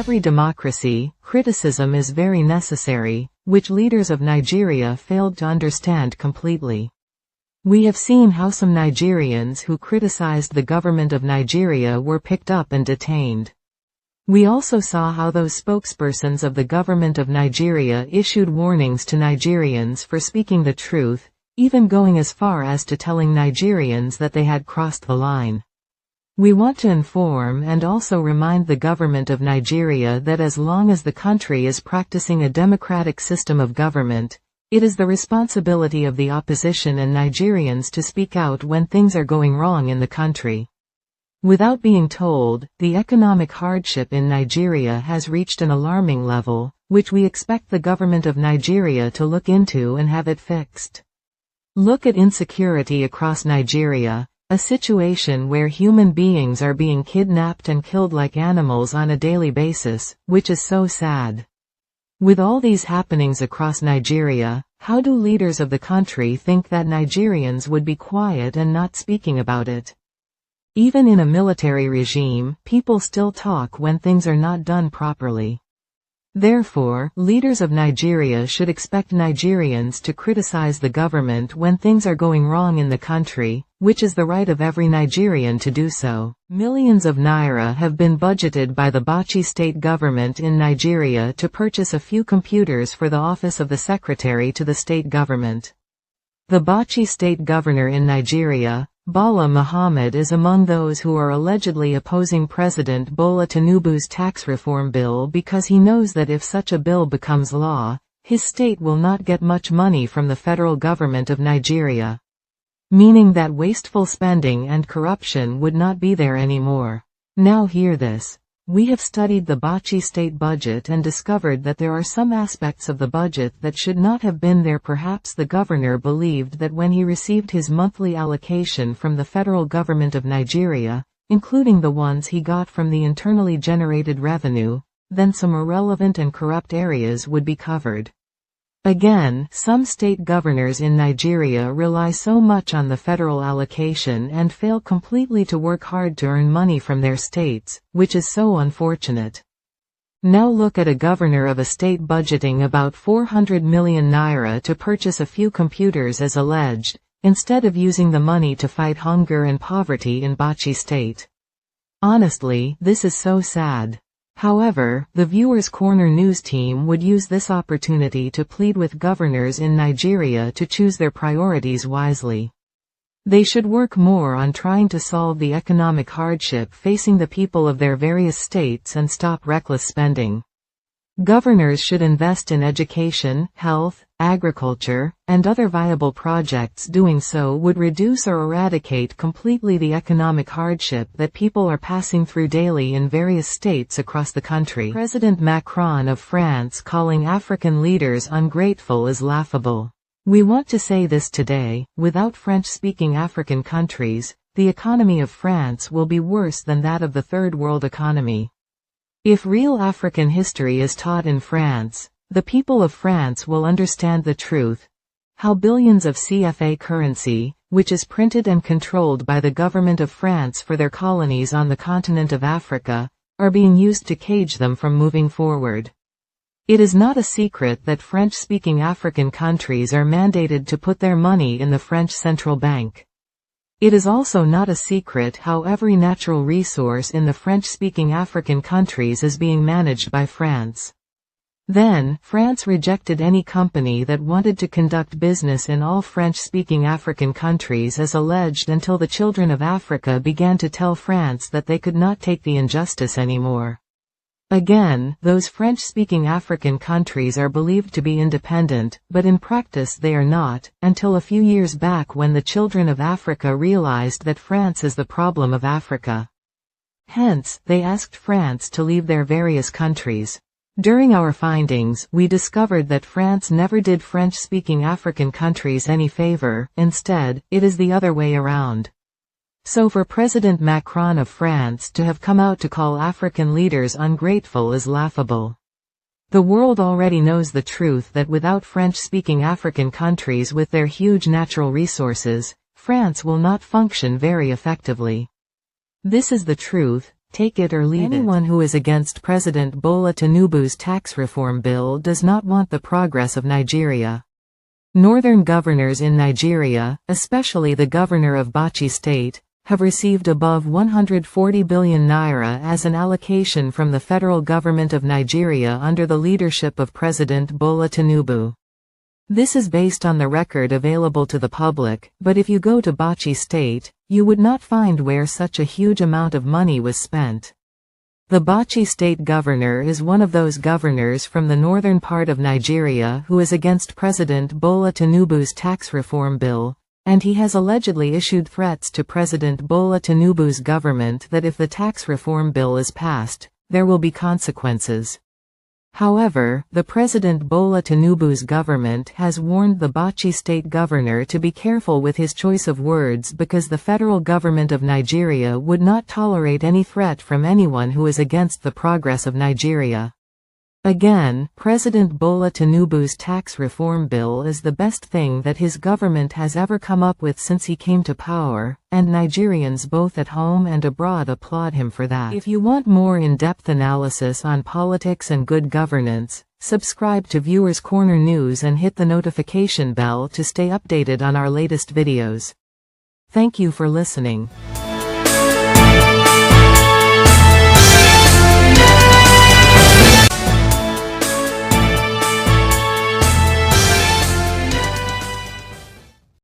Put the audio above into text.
every democracy, criticism is very necessary, which leaders of Nigeria failed to understand completely. We have seen how some Nigerians who criticized the government of Nigeria were picked up and detained. We also saw how those spokespersons of the government of Nigeria issued warnings to Nigerians for speaking the truth, even going as far as to telling Nigerians that they had crossed the line. We want to inform and also remind the government of Nigeria that as long as the country is practicing a democratic system of government, it is the responsibility of the opposition and Nigerians to speak out when things are going wrong in the country. Without being told, the economic hardship in Nigeria has reached an alarming level, which we expect the government of Nigeria to look into and have it fixed. Look at insecurity across Nigeria. A situation where human beings are being kidnapped and killed like animals on a daily basis, which is so sad. With all these happenings across Nigeria, how do leaders of the country think that Nigerians would be quiet and not speaking about it? Even in a military regime, people still talk when things are not done properly. Therefore, leaders of Nigeria should expect Nigerians to criticize the government when things are going wrong in the country, which is the right of every Nigerian to do so. Millions of naira have been budgeted by the Bauchi state government in Nigeria to purchase a few computers for the office of the secretary to the state government. The Bauchi state governor in Nigeria, Bala Muhammad, is among those who are allegedly opposing President Bola Tinubu's tax reform bill because he knows that if such a bill becomes law, his state will not get much money from the federal government of Nigeria. Meaning that wasteful spending and corruption would not be there anymore. Now hear this. We have studied the Bauchi state budget and discovered that there are some aspects of the budget that should not have been there. Perhaps the governor believed that when he received his monthly allocation from the federal government of Nigeria, including the ones he got from the internally generated revenue, then some irrelevant and corrupt areas would be covered. Again, some state governors in Nigeria rely so much on the federal allocation and fail completely to work hard to earn money from their states, which is so unfortunate. Now look at a governor of a state budgeting about 400 million naira to purchase a few computers as alleged, instead of using the money to fight hunger and poverty in Bauchi state. Honestly, this is so sad. However, the Viewers Corner news team would use this opportunity to plead with governors in Nigeria to choose their priorities wisely. They should work more on trying to solve the economic hardship facing the people of their various states and stop reckless spending. Governors should invest in education, health, agriculture, and other viable projects. Doing so would reduce or eradicate completely the economic hardship that people are passing through daily in various states across the country. President Macron of France calling African leaders ungrateful is laughable. We want to say this today: without French-speaking African countries, the economy of France will be worse than that of the Third World economy. If real African history is taught in France, the people of France will understand the truth. How billions of CFA currency, which is printed and controlled by the government of France for their colonies on the continent of Africa, are being used to cage them from moving forward. It is not a secret that French-speaking African countries are mandated to put their money in the French central bank. It is also not a secret how every natural resource in the French-speaking African countries is being managed by France. Then, France rejected any company that wanted to conduct business in all French-speaking African countries as alleged until the children of Africa began to tell France that they could not take the injustice anymore. Again, those French-speaking African countries are believed to be independent, but in practice they are not, until a few years back when the children of Africa realized that France is the problem of Africa. Hence, they asked France to leave their various countries. During our findings, we discovered that France never did French-speaking African countries any favor. Instead, it is the other way around. So for President Macron of France to have come out to call African leaders ungrateful is laughable. The world already knows the truth that without French-speaking African countries with their huge natural resources, France will not function very effectively. This is the truth, Take it or leave it. Anyone who is against President Bola Tinubu's tax reform bill does not want the progress of Nigeria. Northern governors in Nigeria, especially the governor of Bauchi State, have received above 140 billion naira as an allocation from the federal government of Nigeria under the leadership of President Bola Tinubu. This is based on the record available to the public, but if you go to Bauchi State, you would not find where such a huge amount of money was spent. The Bauchi State governor is one of those governors from the northern part of Nigeria who is against President Bola Tinubu's tax reform bill, and he has allegedly issued threats to President Bola Tinubu's government that if the tax reform bill is passed, there will be consequences. However, the President Bola Tinubu's government has warned the Bauchi State governor to be careful with his choice of words because the federal government of Nigeria would not tolerate any threat from anyone who is against the progress of Nigeria. Again, President Bola Tinubu's tax reform bill is the best thing that his government has ever come up with since he came to power, and Nigerians both at home and abroad applaud him for that. If you want more in-depth analysis on politics and good governance, subscribe to Viewers Corner News and hit the notification bell to stay updated on our latest videos. Thank you for listening.